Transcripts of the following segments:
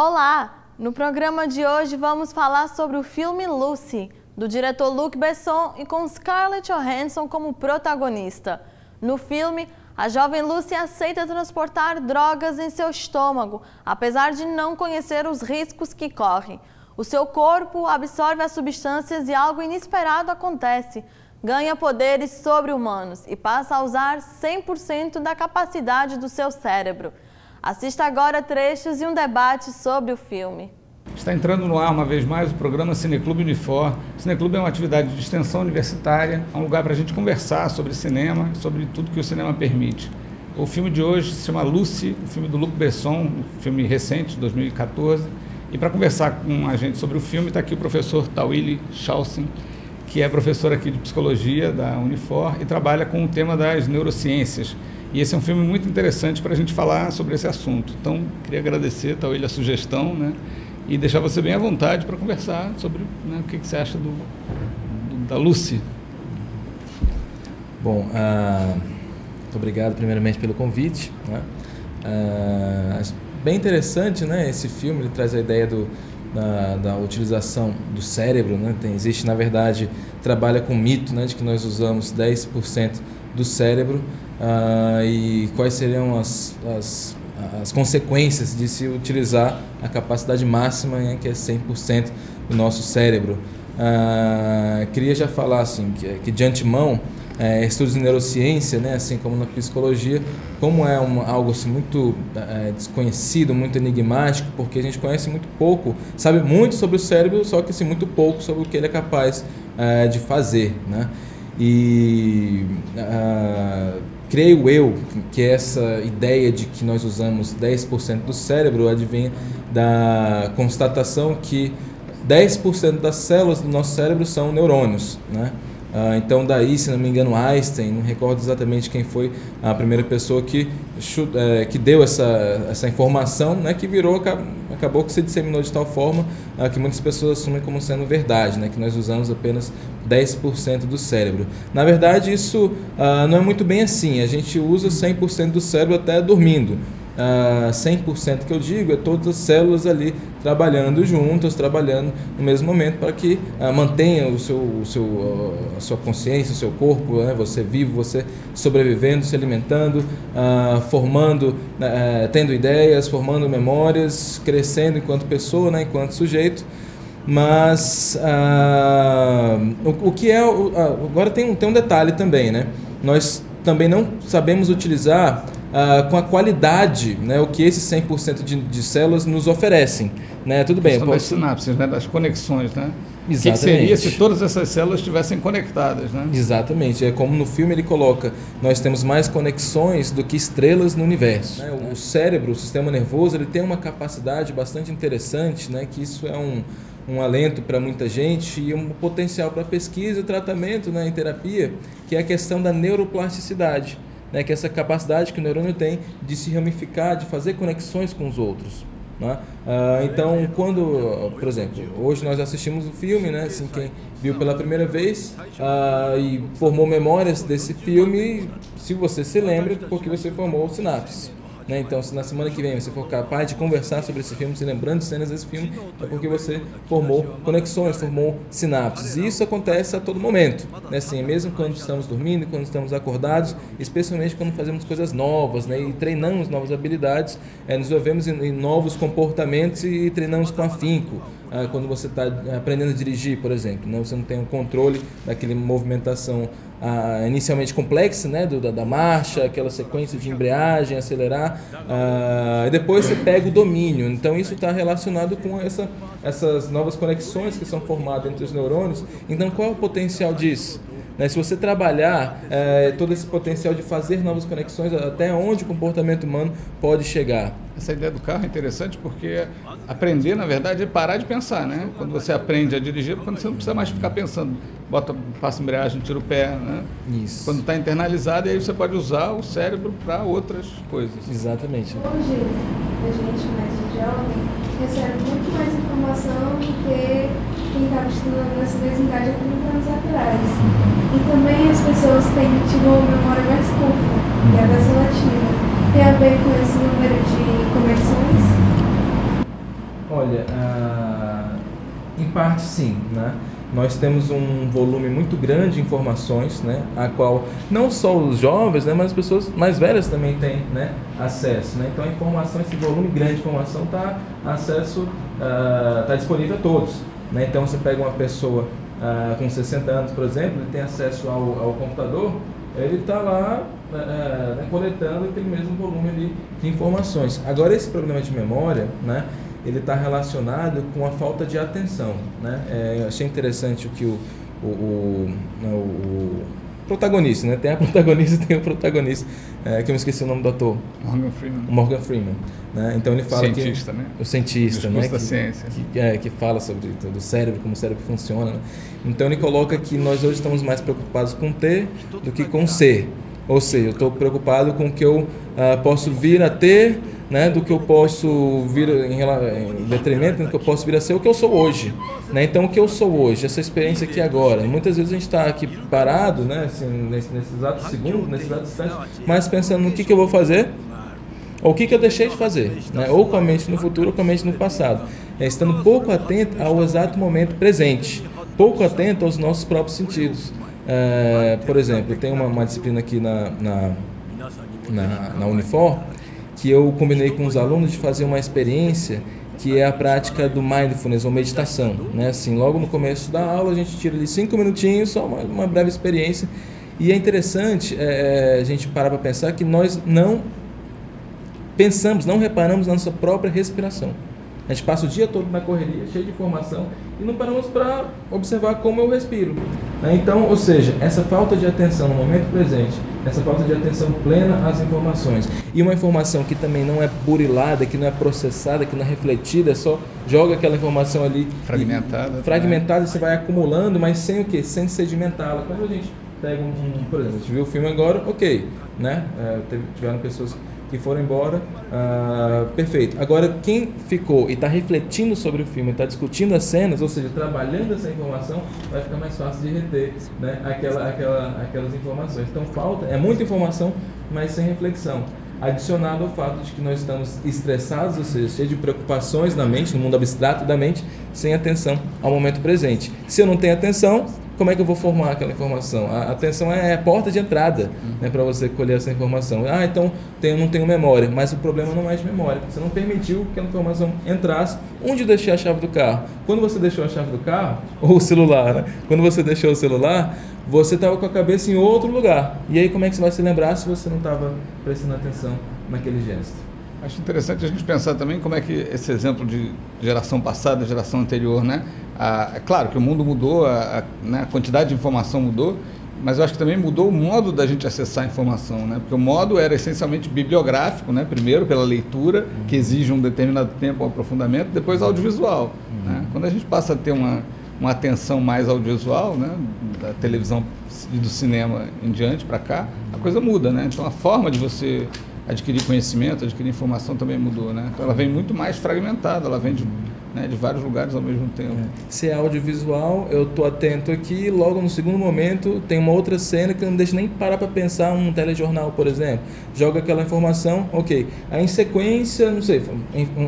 Olá! No programa de hoje vamos falar sobre o filme Lucy, do diretor Luc Besson e com Scarlett Johansson como protagonista. No filme, a jovem Lucy aceita transportar drogas em seu estômago, apesar de não conhecer os riscos que corre. O seu corpo absorve as substâncias e algo inesperado acontece. Ganha poderes sobre-humanos e passa a usar 100% da capacidade do seu cérebro. Assista agora trechos e um debate sobre o filme. Está entrando no ar uma vez mais o programa Cineclube Unifor. O Cineclube é uma atividade de extensão universitária, é um lugar para a gente conversar sobre cinema, sobre tudo que o cinema permite. O filme de hoje se chama Lucy, o filme do Luc Besson, um filme recente, de 2014. E para conversar com a gente sobre o filme está aqui o professor Tawili Chaucin, que é professor aqui de psicologia da Unifor e trabalha com o tema das neurociências. E esse é um filme muito interessante para a gente falar sobre esse assunto. Então, queria agradecer, Tawili, a sugestão, né? E deixar você bem à vontade para conversar sobre, né, o que você acha da Lucy. Bom, muito obrigado primeiramente pelo convite, né? Bem interessante, né? Esse filme ele traz a ideia da utilização do cérebro, né? Existe, na verdade, trabalha com o mito, né, de que nós usamos 10% do cérebro, e quais seriam as consequências de se utilizar a capacidade máxima, né, que é 100% do nosso cérebro. Queria já falar assim, que de antemão, estudos de neurociência, né, assim como na psicologia, como é algo assim, muito desconhecido, muito enigmático, porque a gente conhece muito pouco, sabe muito sobre o cérebro, só que assim, muito pouco sobre o que ele é capaz de fazer, né? E creio eu que essa ideia de que nós usamos 10% do cérebro advém da constatação que 10% das células do nosso cérebro são neurônios, né? Então daí, se não me engano, Einstein, não recordo exatamente quem foi a primeira pessoa que deu essa informação, né, que acabou que se disseminou de tal forma que muitas pessoas assumem como sendo verdade, né, que nós usamos apenas 10% do cérebro. Na verdade, isso não é muito bem assim. A gente usa 100% do cérebro até dormindo. 100% que eu digo é todas as células ali trabalhando juntas, trabalhando no mesmo momento para que mantenha a sua consciência, o seu corpo, né, você vivo, você sobrevivendo, se alimentando, formando, tendo ideias, formando memórias, crescendo enquanto pessoa, né, enquanto sujeito. Mas o que é agora tem um detalhe também, né? Nós também não sabemos utilizar com a qualidade, né, o que esses 100% de células nos oferecem, né? Tudo bem. Das sinapses, né, das conexões, né? Exatamente. O que seria se todas essas células estivessem conectadas, né? Exatamente. É como no filme ele coloca, nós temos mais conexões do que estrelas no universo. O cérebro, o sistema nervoso, ele tem uma capacidade bastante interessante, né, que isso é um alento para muita gente e um potencial para pesquisa e tratamento, né, em terapia, que é a questão da neuroplasticidade, né, que é essa capacidade que o neurônio tem de se ramificar, de fazer conexões com os outros, né? Então, quando, por exemplo, hoje nós assistimos o filme, né, assim, quem viu pela primeira vez e formou memórias desse filme, se você se lembra, porque você formou sinapses. Né? Então, se na semana que vem você for capaz de conversar sobre esse filme, se lembrando de cenas desse filme, é porque você formou conexões, formou sinapses. E isso acontece a todo momento, né? Assim, mesmo quando estamos dormindo, quando estamos acordados, especialmente quando fazemos coisas novas, né? E treinamos novas habilidades, nos envolvemos em novos comportamentos e treinamos com afinco. Quando você está aprendendo a dirigir, por exemplo, né? Você não tem o controle daquela movimentação inicialmente complexa, né, da marcha, aquela sequência de embreagem, acelerar, e depois você pega o domínio. Então isso está relacionado com essas novas conexões que são formadas entre os neurônios. Então qual é o potencial disso? Se você trabalhar todo esse potencial de fazer novas conexões, até onde o comportamento humano pode chegar. Essa ideia do carro é interessante porque aprender, na verdade, é parar de pensar, né? Quando você aprende a dirigir, quando você não precisa mais ficar pensando, passa a embreagem, tira o pé, né? Isso. Quando está internalizado, aí você pode usar o cérebro para outras coisas. Exatamente. Hoje, a gente mais jovem recebe muito mais informação do que quem estava estudando nessa mesma idade há 30 anos atrás. E também as pessoas têm tido uma memória mais curta, que é a da relativa. Tem a ver com esse número de conexões? Olha, em parte sim, né? Nós temos um volume muito grande de informações, né, a qual não só os jovens, né, mas as pessoas mais velhas também têm, né, acesso, né? Então a informação, esse volume grande de informação está disponível a todos, né? Então você pega uma pessoa com 60 anos, por exemplo, ele tem acesso ao computador, ele está lá coletando aquele mesmo volume ali de informações. Agora esse problema de memória, né, ele está relacionado com a falta de atenção, né? Eu achei interessante o que o protagonista, né? Tem a protagonista e tem o protagonista, que eu me esqueci o nome do ator. Morgan Freeman, né? Então ele fala cientista, né? O cientista, né? Da ciência. Que fala sobre do cérebro, como o cérebro funciona, né? Então ele coloca que nós hoje estamos mais preocupados com ter do que com ser. Ou seja, eu estou preocupado com o que eu posso vir a ter, né, do que eu posso vir em detrimento do que eu posso vir a ser o que eu sou hoje, né? Então o que eu sou hoje, essa experiência aqui agora, muitas vezes a gente está aqui parado, né, assim, nesse exato segundo, nesse exato instante, mas pensando no que eu vou fazer ou o que eu deixei de fazer, né? Ou com a mente no futuro ou com a mente no passado, estando pouco atento ao exato momento presente, pouco atento aos nossos próprios sentidos. Por exemplo, tem uma disciplina aqui na Unifor, que eu combinei com os alunos de fazer uma experiência que é a prática do mindfulness ou meditação, né? Assim, logo no começo da aula a gente tira ali 5 minutinhos, só uma breve experiência, e é interessante a gente parar para pensar que nós não reparamos na nossa própria respiração. A gente passa o dia todo na correria, cheio de informação, e não paramos para observar como eu respiro, né? Então, ou seja, essa falta de atenção no momento presente, essa falta de atenção plena às informações, e uma informação que também não é burilada, que não é processada, que não é refletida, só joga aquela informação ali fragmentada, e você vai acumulando, mas sem o quê? Sem sedimentá-la. Quando a gente pega por exemplo, a gente viu o filme agora, ok, né? Tiveram pessoas que foram embora, perfeito. Agora, quem ficou e está refletindo sobre o filme, está discutindo as cenas, ou seja, trabalhando essa informação, vai ficar mais fácil de reter, né, aquelas informações. Então, é muita informação, mas sem reflexão. Adicionado ao fato de que nós estamos estressados, ou seja, cheios de preocupações na mente, no mundo abstrato da mente, sem atenção ao momento presente. Se eu não tenho atenção, como é que eu vou formar aquela informação? A atenção é a porta de entrada, né, para você colher essa informação. Então eu não tenho memória, mas o problema não é de memória. Você não permitiu que aquela informação entrasse. Onde eu deixei a chave do carro? Quando você deixou a chave do carro, ou o celular, né? Quando você deixou o celular, você estava com a cabeça em outro lugar. E aí como é que você vai se lembrar se você não estava prestando atenção naquele gesto? Acho interessante a gente pensar também como é que esse exemplo de geração passada, geração anterior, né? É claro que o mundo mudou, a quantidade de informação mudou, mas eu acho que também mudou o modo da gente acessar a informação, né? Porque o modo era essencialmente bibliográfico, né? Primeiro pela leitura, que exige um determinado tempo, um aprofundamento, depois audiovisual, né? Quando a gente passa a ter uma atenção mais audiovisual, né? Da televisão e do cinema em diante para cá, a coisa muda, né? Então a forma de você adquirir conhecimento, adquirir informação também mudou, né? Então ela vem muito mais fragmentada, ela vem de vários lugares ao mesmo tempo. Se é audiovisual, eu estou atento aqui, logo no segundo momento tem uma outra cena que não deixa nem parar para pensar, um telejornal, por exemplo. Joga aquela informação, ok. Aí em sequência, não sei,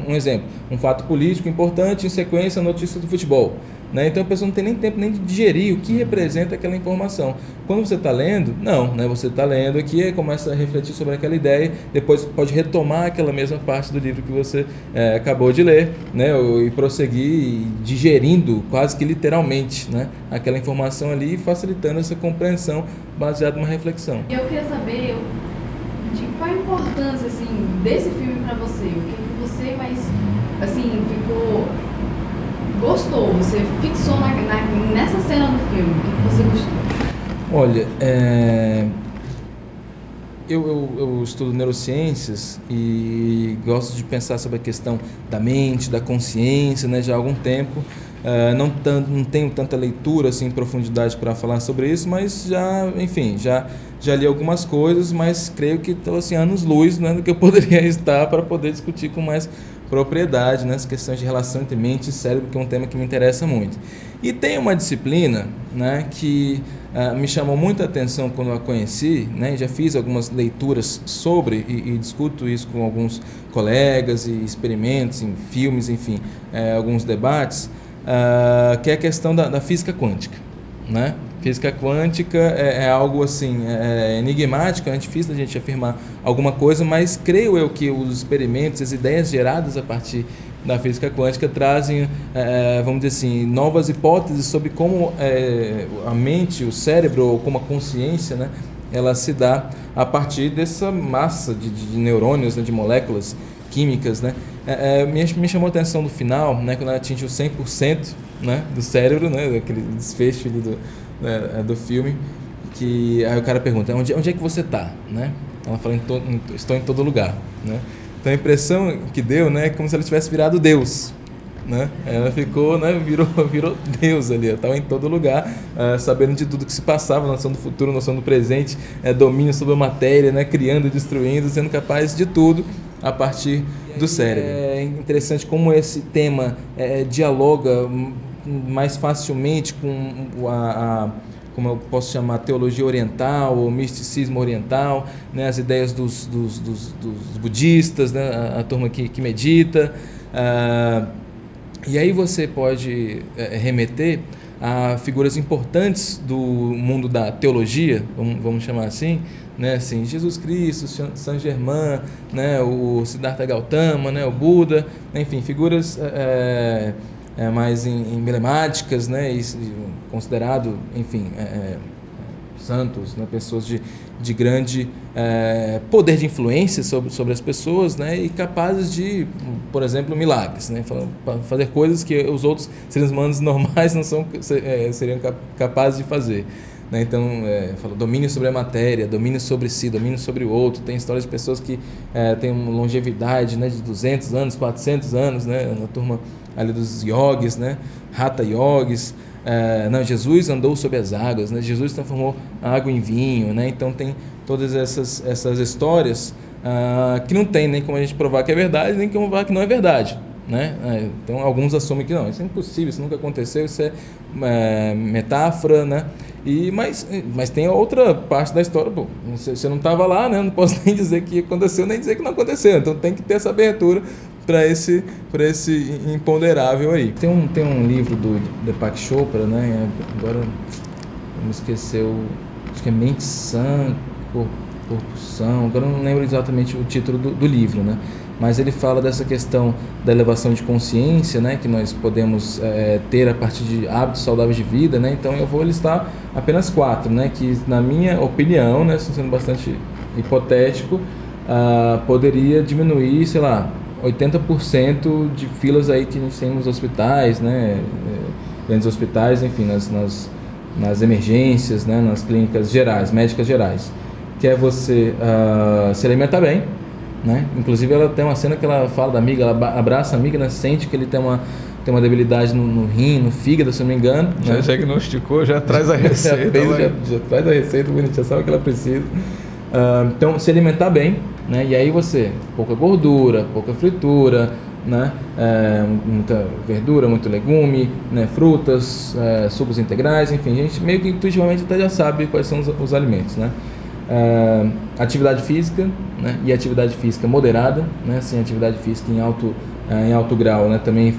um exemplo, um fato político importante, em sequência a notícia do futebol. Né? Então a pessoa não tem nem tempo nem de digerir o que representa aquela informação. Quando você está lendo, não, né? Você está lendo aqui e começa a refletir sobre aquela ideia, depois pode retomar aquela mesma parte do livro que você acabou de ler, né? E prosseguir digerindo quase que literalmente, né? Aquela informação ali, facilitando essa compreensão baseada numa reflexão. Eu queria saber de qual a importância assim, desse filme para você, o que você mais assim, gostou, você fixou nessa cena do filme, o que você gostou? Olha, eu estudo neurociências e gosto de pensar sobre a questão da mente, da consciência, né, já há algum tempo. Não tenho tanta leitura assim, em profundidade para falar sobre isso, mas já li algumas coisas, mas creio que estou assim, anos-luz, né, do que eu poderia estar para poder discutir com mais propriedade nessas questões de relação entre mente e cérebro, que é um tema que me interessa muito. E tem uma disciplina, né, que me chamou muita atenção quando eu a conheci, né, já fiz algumas leituras sobre e discuto isso com alguns colegas e experimentos em filmes, enfim, alguns debates, que é a questão da física quântica, né? Física quântica é algo assim, enigmático, é difícil a gente afirmar alguma coisa, mas creio eu que os experimentos, as ideias geradas a partir da física quântica trazem, vamos dizer assim, novas hipóteses sobre como a mente, o cérebro, ou como a consciência, né, ela se dá a partir dessa massa de neurônios, né, de moléculas químicas, né. Me chamou a atenção no final, né, quando ela atingiu 100%, né, do cérebro, né, aquele desfecho ali do filme, que aí o cara pergunta, onde é que você está, né? Ela fala, estou em todo lugar, né? Então a impressão que deu, né, é como se ela tivesse virado Deus, né? Ela ficou, né, virou Deus ali, estava em todo lugar, sabendo de tudo que se passava, noção do futuro, noção do presente, domínio sobre a matéria, né, criando e destruindo, sendo capaz de tudo a partir do cérebro. É interessante como esse tema dialoga mais facilmente com como eu posso chamar, teologia oriental ou misticismo oriental, né, as ideias dos budistas, né, a turma que medita, e aí você pode remeter a figuras importantes do mundo da teologia, vamos chamar assim, né, assim, Jesus Cristo, Saint Germain, né, o Siddhartha Gautama, né, o Buda, enfim, figuras mais emblemáticas, né, e considerado, enfim, santos, né, pessoas de grande poder de influência sobre as pessoas, né, e capazes de, por exemplo, milagres, né, fazer coisas que os outros seres humanos normais não seriam capazes de fazer. Né, então, fala domínio sobre a matéria, domínio sobre si, domínio sobre o outro. Tem histórias de pessoas que têm uma longevidade, né, de 200 anos, 400 anos, né, na turma ali dos yogis, né, Hatha yogis. Não, Jesus andou sobre as águas, né, Jesus transformou a água em vinho, né, então tem todas essas histórias que não tem nem como a gente provar que é verdade, nem como provar que não é verdade. Né? Então alguns assumem que não, isso é impossível, isso nunca aconteceu, isso é metáfora, né? Mas tem outra parte da história, pô, você não estava lá, né? Eu não posso nem dizer que aconteceu, nem dizer que não aconteceu, então tem que ter essa abertura para esse imponderável aí. Tem um livro do Deepak Chopra, né? Agora me esqueceu, acho que é Mente Sã, Corpo São, agora eu não lembro exatamente o título do livro, né? Mas ele fala dessa questão da elevação de consciência, né, que nós podemos ter a partir de hábitos saudáveis de vida, né? Então eu vou listar apenas 4, né, que na minha opinião, né, sendo bastante hipotético, poderia diminuir, sei lá, 80% de filas aí que a gente tem nos hospitais, né, grandes hospitais, enfim, nas emergências, né, nas clínicas gerais, médicas gerais, que é você se alimentar bem, né? Inclusive ela tem uma cena que ela fala da amiga, ela abraça a amiga, né? Sente que ele tem uma debilidade no rim, no fígado, se não me engano. Já diagnosticou, já traz a receita. já traz a receita, bonitinha, sabe o que ela precisa. Então, se alimentar bem, né? E aí você, pouca gordura, pouca fritura, né? Muita verdura, muito legume, né? Frutas, sucos integrais, enfim, a gente meio que intuitivamente até já sabe quais são os alimentos, né? Atividade física, né, e atividade física moderada, né, assim, atividade física em alto grau, né, também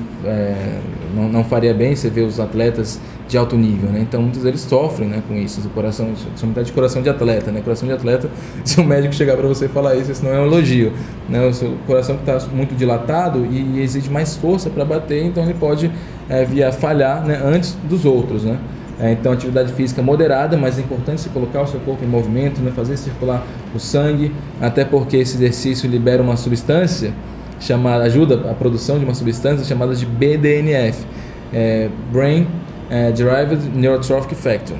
não faria bem você ver os atletas de alto nível, né, então muitos deles sofrem, né, com isso, somente de coração de atleta, né, coração de atleta, se o médico chegar para você e falar isso não é um elogio, né, o seu coração está muito dilatado e exige mais força para bater, então ele pode vir a falhar, né, antes dos outros, né. Então, atividade física moderada, mas é importante você colocar o seu corpo em movimento, né, fazer circular o sangue, até porque esse exercício libera uma substância ajuda a produção de uma substância chamada de BDNF, Brain Derived Neurotrophic Factor,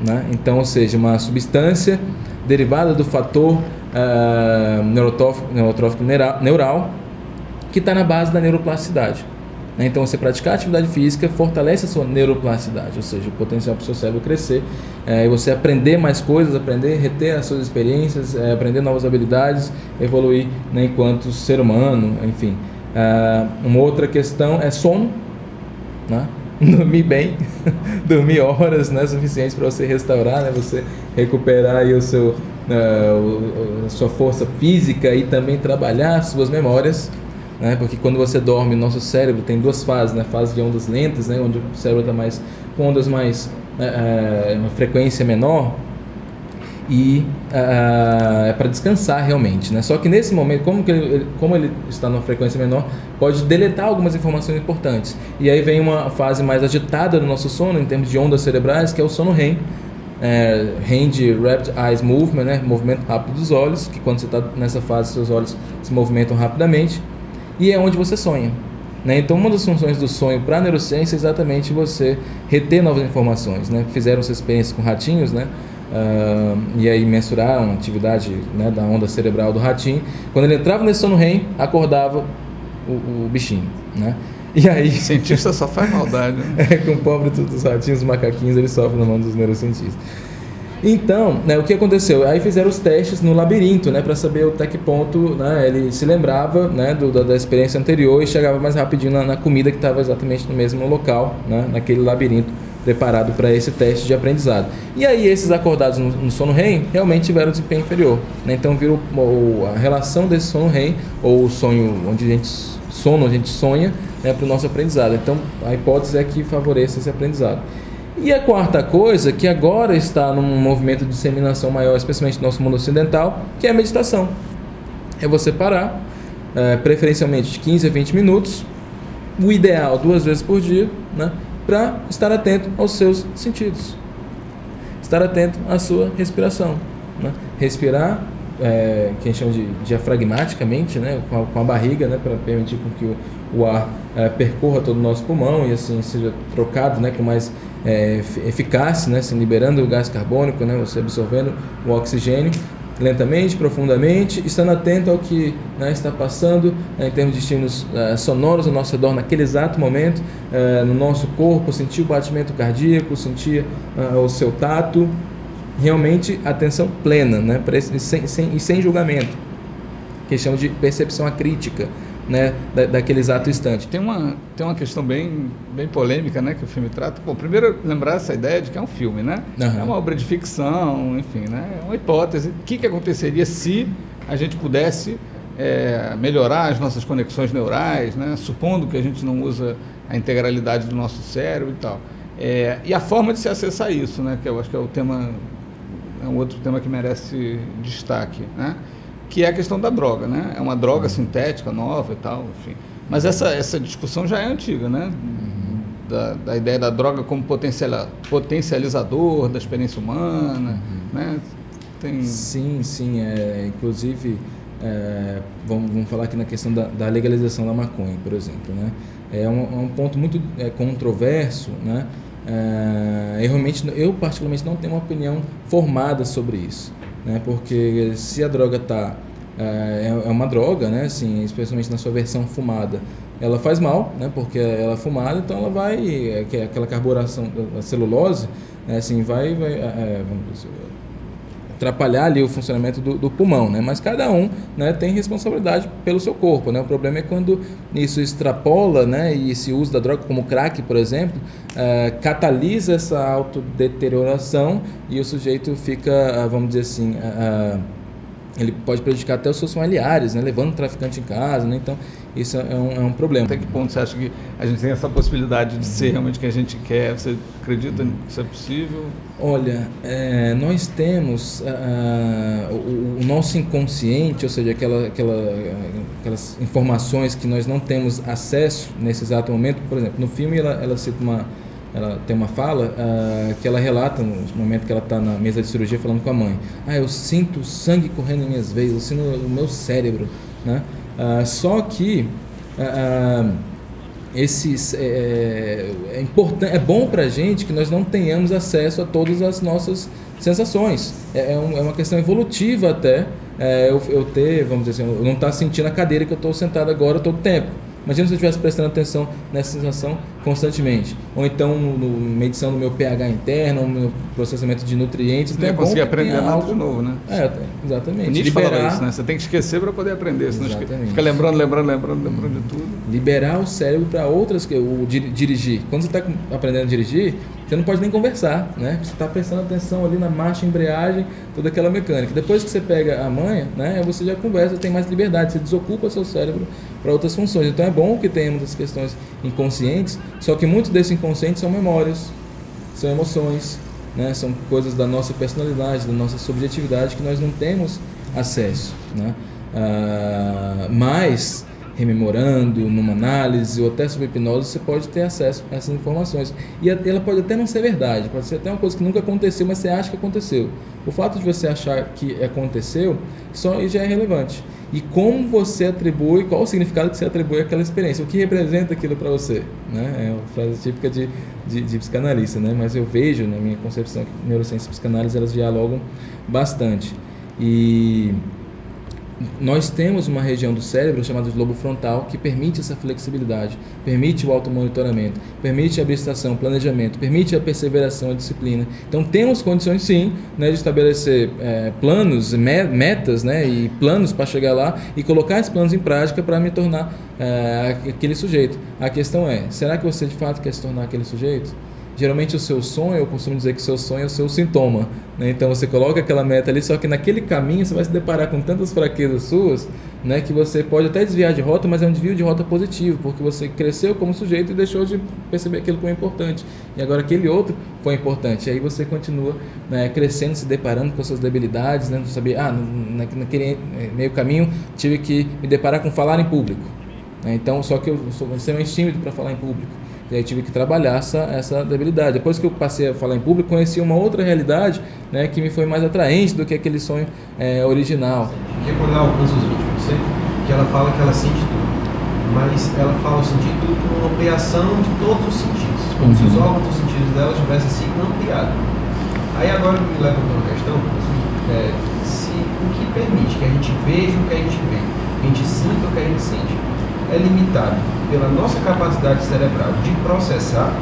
né? Então, ou seja, uma substância derivada do fator neurotrófico neural que está na base da neuroplasticidade. Então, você praticar atividade física fortalece a sua neuroplasticidade, ou seja, o potencial para o seu cérebro crescer, e você aprender mais coisas, reter as suas experiências, aprender novas habilidades, evoluir, né, enquanto ser humano, enfim. Uma outra questão é sono, né? Dormir bem, dormir horas, né, suficientes para você restaurar, né, você recuperar aí a sua força física e também trabalhar suas memórias, né, porque quando você dorme, o nosso cérebro tem duas fases, né, fase de ondas lentas, né, onde o cérebro está mais com ondas mais uma frequência menor, e é para descansar realmente, né? Só que nesse momento, como ele está numa frequência menor, pode deletar algumas informações importantes. E aí vem uma fase mais agitada do nosso sono, em termos de ondas cerebrais, que é o sono REM. REM de Rapid Eye Movement, né? Movimento rápido dos olhos, que quando você está nessa fase, seus olhos se movimentam rapidamente. E é onde você sonha, né? Então, uma das funções do sonho para a neurociência é exatamente você reter novas informações, né? Fizeram essa experiência com ratinhos, né? E aí mensuraram a atividade, né, da onda cerebral do ratinho. Quando ele entrava nesse sono REM, acordava o bichinho, né? E aí... O cientista só faz maldade, né? Com o pobre dos ratinhos, os macaquinhos, eles sofrem na mão dos neurocientistas. Então, né, o que aconteceu? Aí fizeram os testes no labirinto, né, para saber até que ponto, né, ele se lembrava, né, da experiência anterior e chegava mais rapidinho na comida que estava exatamente no mesmo local, né, naquele labirinto preparado para esse teste de aprendizado. E aí esses acordados no sono REM realmente tiveram desempenho inferior, né? Então virou a relação desse sono REM, ou o sonho onde a gente sonha, né, para o nosso aprendizado. Então a hipótese é que favoreça esse aprendizado. E a quarta coisa, que agora está num movimento de disseminação maior, especialmente no nosso mundo ocidental, que é a meditação. É você parar, preferencialmente de 15 a 20 minutos, o ideal 2 vezes por dia, né, para estar atento aos seus sentidos, estar atento à sua respiração, né? Respirar, que a gente chama de diafragmaticamente, né, com a barriga, né, para permitir que o ar percorra todo o nosso pulmão e assim seja trocado, né, com mais eficácia, né, se liberando o gás carbônico, né, você absorvendo o oxigênio lentamente, profundamente, estando atento ao que, né, está passando, em termos de estímulos sonoros ao nosso redor naquele exato momento, no nosso corpo, sentir o batimento cardíaco, sentir o seu tato, realmente atenção plena, né, sem julgamento, que chama de percepção acrítica, né, daquele exato instante. Tem uma questão bem polêmica, né, que o filme trata. Bom, primeiro lembrar essa ideia de que é um filme, né? Uhum. É uma obra de ficção, enfim, né? É uma hipótese. O que aconteceria se a gente pudesse melhorar as nossas conexões neurais, né? Supondo que a gente não usa a integralidade do nosso cérebro e tal. E a forma de se acessar isso, né? Que eu acho que é um outro tema que merece destaque, né? Que é a questão da droga, né? É uma droga sintética, nova e tal, enfim. Mas essa discussão já é antiga, né? Da ideia da droga como potencializador da experiência humana, né? Sim. Inclusive, vamos falar aqui na questão da legalização da maconha, por exemplo, né? É um ponto muito controverso, né? Eu particularmente não tenho uma opinião formada sobre isso, né? Porque se a droga é uma droga, né? Assim, especialmente na sua versão fumada, ela faz mal, né? Porque ela é fumada, então ela vai, aquela carburação da celulose, né? Assim, vai vamos dizer, atrapalhar ali o funcionamento do pulmão, né? Mas cada um, né, tem responsabilidade pelo seu corpo, né? O problema é quando isso extrapola, né, e esse uso da droga, como o crack, por exemplo, catalisa essa autodeterioração e o sujeito fica, vamos dizer assim, ele pode prejudicar até os seus familiares, né, levando o traficante em casa, né? Então isso é um problema. Até que ponto você acha que a gente tem essa possibilidade de ser realmente o que a gente quer? Você acredita que isso é possível? Olha, nós temos o nosso inconsciente, ou seja, aquelas informações que nós não temos acesso nesse exato momento. Por exemplo, no filme ela cita ela tem uma fala que ela relata no momento que ela está na mesa de cirurgia falando com a mãe. Eu sinto o sangue correndo em minhas veias, eu sinto o meu cérebro, né? Só que é bom para a gente que nós não tenhamos acesso a todas as nossas sensações. É uma questão evolutiva até, eu ter, vamos dizer assim, eu não estar sentindo a cadeira que eu estou sentado agora todo o tempo. Imagina se eu estivesse prestando atenção nessa sensação constantemente. Ou então medição do meu pH interno, meu processamento de nutrientes. Você não conseguir aprender nada de novo, né? Exatamente. Nietzsche falava isso, né? Você tem que esquecer para poder aprender, senão fica lembrando de tudo. Liberar o cérebro para outras, dirigir. Quando você está aprendendo a dirigir, você não pode nem conversar, né? Você está prestando atenção ali na marcha, embreagem, toda aquela mecânica. Depois que você pega a manha, né? Você já conversa, tem mais liberdade, você desocupa seu cérebro para outras funções. Então é bom que tenha muitas questões inconscientes, só que muito desse inconsciente são memórias, são emoções, né? São coisas da nossa personalidade, da nossa subjetividade que nós não temos acesso, né? Mas rememorando, numa análise ou até sob hipnose, você pode ter acesso a essas informações. E ela pode até não ser verdade, pode ser até uma coisa que nunca aconteceu, mas você acha que aconteceu. O fato de você achar que aconteceu, só já é relevante. E como você atribui, qual o significado que você atribui àquela experiência, o que representa aquilo para você, né? É uma frase típica de psicanalista, né? Mas eu vejo, na minha concepção, que neurociência e psicanálise, elas dialogam bastante. E nós temos uma região do cérebro chamada de lobo frontal que permite essa flexibilidade, permite o automonitoramento, permite a abstração, planejamento, permite a perseveração, a disciplina. Então temos condições sim, né, de estabelecer planos, metas, né, e planos para chegar lá e colocar esses planos em prática para me tornar aquele sujeito. A questão é, será que você de fato quer se tornar aquele sujeito? Geralmente o seu sonho, eu costumo dizer que o seu sonho é o seu sintoma, né? Então você coloca aquela meta ali, só que naquele caminho você vai se deparar com tantas fraquezas suas, né, que você pode até desviar de rota, mas é um desvio de rota positivo, porque você cresceu como sujeito e deixou de perceber aquilo como importante, e agora aquele outro foi importante, e aí você continua, né, crescendo, se deparando com suas debilidades, né, não saber, naquele meio caminho tive que me deparar com falar em público, né? Então só que eu sou extremamente tímido para falar em público. E aí tive que trabalhar essa debilidade. Depois que eu passei a falar em público, conheci uma outra realidade, né, que me foi mais atraente do que aquele sonho original. Porque quando ela alcança os 20%, que ela fala que ela sente tudo, mas ela fala sentir tudo com uma ampliação de todos os sentidos, como se os órgãos dos sentidos dela tivessem sido ampliados. Aí agora me leva para uma questão, se o que permite que a gente veja o que a gente vê, que a gente sinta o que a gente sente, é limitado pela nossa capacidade cerebral de processar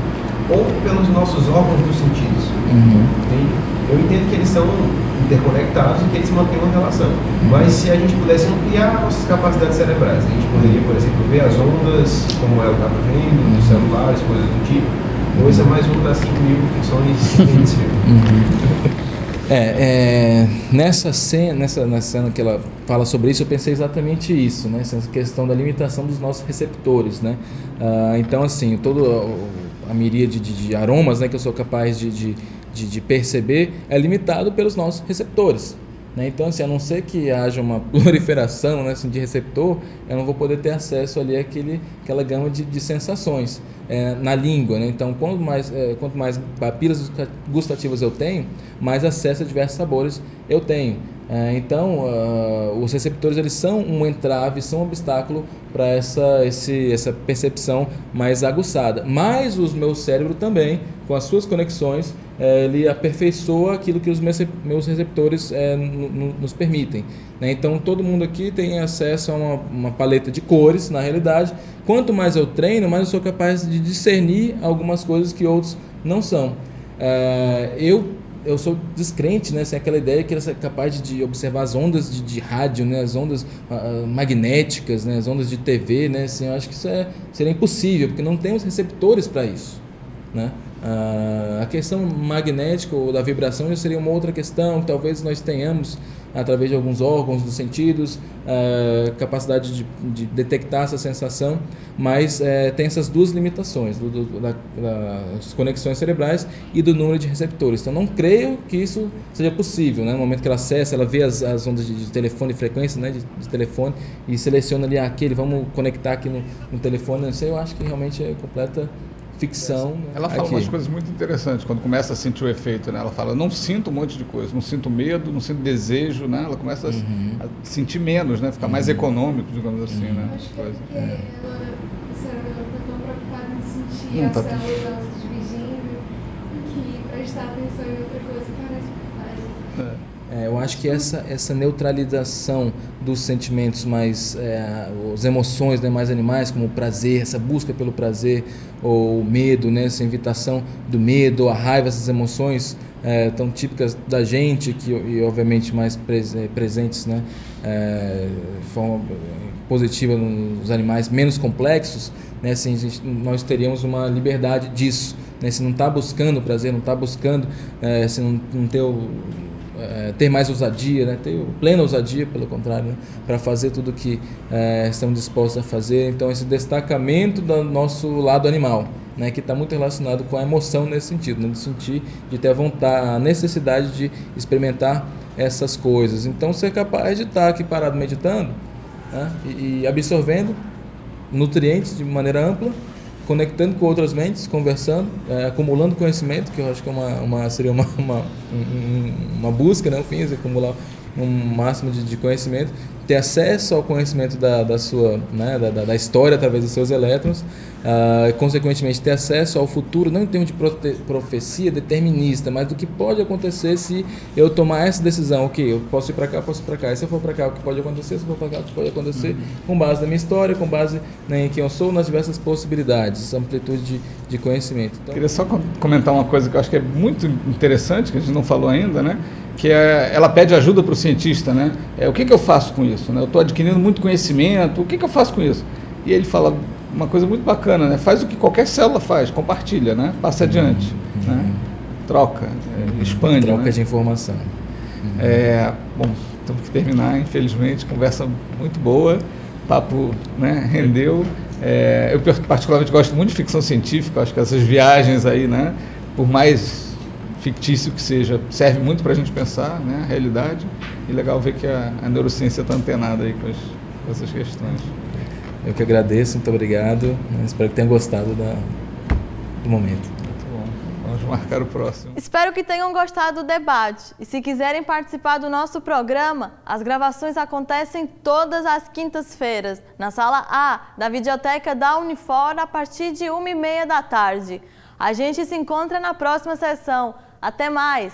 ou pelos nossos órgãos dos sentidos. Eu entendo que eles são interconectados e que eles mantêm uma relação. Mas se a gente pudesse ampliar nossas capacidades cerebrais, a gente poderia, por exemplo, ver as ondas, como ela estava vendo, dos celulares, coisas do tipo. Ou isso é mais uma das 5.000 ficções que tem nesse filme. Nessa cena que ela fala sobre isso, eu pensei exatamente isso, né? Essa questão da limitação dos nossos receptores, né? Então, assim, toda a miríade de aromas, né, que eu sou capaz de perceber é limitado pelos nossos receptores, né? Então, assim, a não ser que haja uma proliferação, né, assim, de receptor, eu não vou poder ter acesso ali àquela gama de sensações na língua, né? Então, quanto mais papilas gustativas eu tenho, mais acesso a diversos sabores eu tenho. Então, os receptores, eles são um entrave, são um obstáculo para essa percepção mais aguçada. Mas o meu cérebro também, com as suas conexões, ele aperfeiçoa aquilo que os meus receptores nos permitem, né? Então, todo mundo aqui tem acesso a uma paleta de cores, na realidade. Quanto mais eu treino, mais eu sou capaz de discernir algumas coisas que outros não são. Eu sou descrente, né, assim, aquela ideia que ele é capaz de observar as ondas de rádio, né, as ondas magnéticas, né, as ondas de TV, né, assim, eu acho que isso seria impossível, porque não temos receptores para isso, né? A questão magnética ou da vibração já seria uma outra questão, que talvez nós tenhamos através de alguns órgãos dos sentidos, capacidade de detectar essa sensação, mas tem essas duas limitações, das conexões cerebrais e do número de receptores. Então, não creio que isso seja possível, né? No momento que ela acessa, ela vê as ondas de telefone, frequência, né, de telefone, e seleciona ali aquele, vamos conectar aqui no telefone, não sei, eu acho que realmente é completa ficção. Ela fala umas coisas muito interessantes quando começa a sentir o efeito, né? Ela fala, não sinto um monte de coisa, não sinto medo, não sinto desejo, né? Ela começa a sentir menos, né? Ficar mais econômico, digamos assim, né? Acho que ela, o cérebro está tão preocupado em sentir as células se dividindo que prestar atenção em outra coisa parece que faz. Eu acho que essa neutralização dos sentimentos mais, as emoções, né, mais animais, como o prazer, essa busca pelo prazer, ou o medo, né, essa invitação do medo, a raiva, essas emoções tão típicas da gente, e obviamente mais presentes, né, de forma positiva nos animais menos complexos, né, assim, nós teríamos uma liberdade disso, né, se não está buscando prazer, não está buscando, se não ter mais ousadia, né, ter plena ousadia, pelo contrário, né, para fazer tudo o que estamos dispostos a fazer. Então, esse destacamento do nosso lado animal, né, que está muito relacionado com a emoção nesse sentido, né, de sentir, de ter a vontade, a necessidade de experimentar essas coisas. Então, ser capaz de estar aqui parado meditando, né, e absorvendo nutrientes de maneira ampla, conectando com outras mentes, conversando, acumulando conhecimento, que eu acho que seria uma busca, né, o fim, acumular um máximo de conhecimento, ter acesso ao conhecimento da sua, né, da história através dos seus elétrons, consequentemente ter acesso ao futuro, não em termos de profecia determinista, mas do que pode acontecer se eu tomar essa decisão. Ok, eu posso ir para cá, posso ir para cá, e se eu for para cá, o que pode acontecer? Se eu for para cá, o que pode acontecer? Com base na minha história, com base, né, em quem eu sou, nas diversas possibilidades, essa amplitude de conhecimento. Então, queria só comentar uma coisa que eu acho que é muito interessante, que a gente não falou ainda, né? Que ela pede ajuda para o cientista, né? O que eu faço com isso? Né? Eu estou adquirindo muito conhecimento, o que eu faço com isso? E ele fala uma coisa muito bacana, né? Faz o que qualquer célula faz, compartilha, né? Passa adiante, né? Troca, expande. Troca, né? De informação. Bom, temos que terminar, infelizmente, conversa muito boa, papo, né, rendeu. Eu particularmente gosto muito de ficção científica, acho que essas viagens aí, né, por mais fictício que seja, serve muito para a gente pensar, né, a realidade, e legal ver que a neurociência está antenada aí com essas questões. Eu que agradeço, muito obrigado, espero que tenham gostado do momento. Muito bom, vamos marcar o próximo. Espero que tenham gostado do debate, e se quiserem participar do nosso programa, as gravações acontecem todas as quintas-feiras, na sala A da Videoteca da Unifor, a partir de 1h30 da tarde. A gente se encontra na próxima sessão. Até mais!